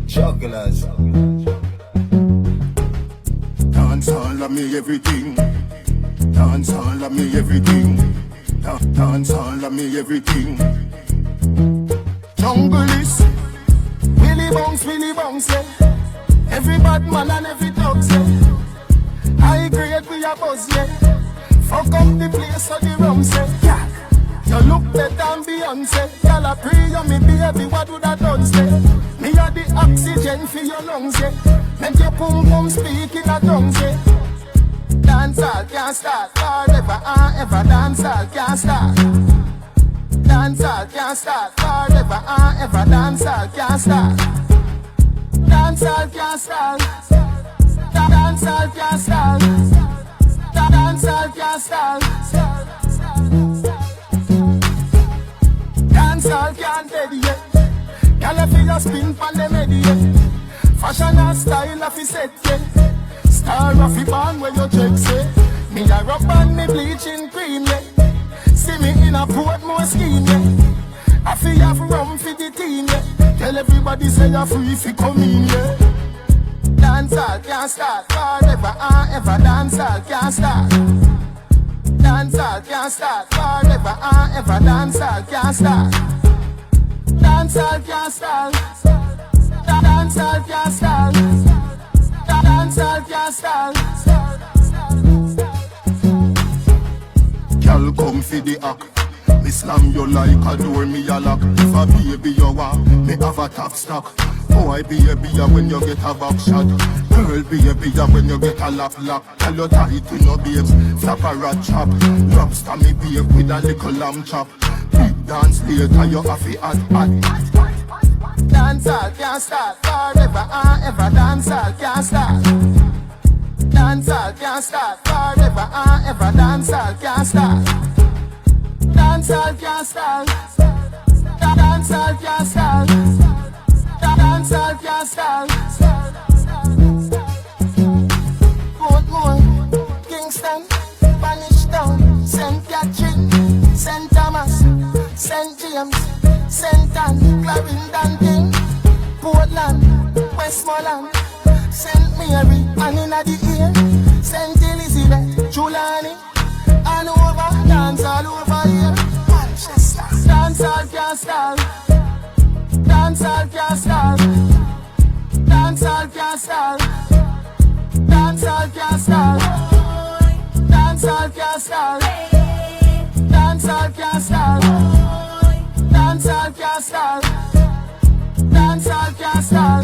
Jugglers. Dance all of me everything. Dance all of me everything. Dance all of me everything. Jungle is Willy Bounce, yeah. Every bad man and every dog, yeah. High grade we a buzz, yeah. Fuck up the place so the rum say, yeah. You look better than Beyonce. Y'all a pray on me baby, what would I done say? Me a the oxygen for your lungs, yeah. Make your pum pum speak in a tongues, yeah. Dance all can't start forever and ever. Dance all can't start. Dance all can't start forever and ever. Dance all can't start. Dance all can't start. Dance all can't start. Dance all can't start. Dance all can't dead yet. Y'all feel your spin pon the medi yet. Fashion and style of his set yet. Star of the band where you check say. Me a rub and me bleaching cream yeah. See me in a Portmore scheme yeah. I feel have rum for the team yeah. Tell everybody say you're free fi come in yeah. Dance all can't start forever and ever. Dance all can't start. Dance all can't start forever and ever. Dance all can't start. Dance all can't start. Dance all can't start. Dance all can't start. Girl come fi the act. Me slam you like a door, me a lock. If a baby you want, me have a top stock. Boy baby ya when you get a back shot. Girl baby ya when you get a lap lock. Tell you tight to no babes, flap a rat chop. Lobster me babe with a little lamb chop. Big dance later you have to add. Dance all can't start forever and ever. Dance all can't start. Dance all can't start forever and ever. Dance all can't start. Dance all can't start. Dance all can't start. Dance all can't start. Portmore, Kingston, Spanish Town, St. Catherine, St. Thomas, St. James, St. Anne, Clarendon King, Portland, Westmoreland, St. Mary, and in the ear, St. Elizabeth, Trulani, and over, dance all over here. Manchester, dance all can't start. Dance all can't start. Dance all can't start. Dance all can't start. Dance all can't start. Dance all can't start. Dance all can't start. Dance all can't start.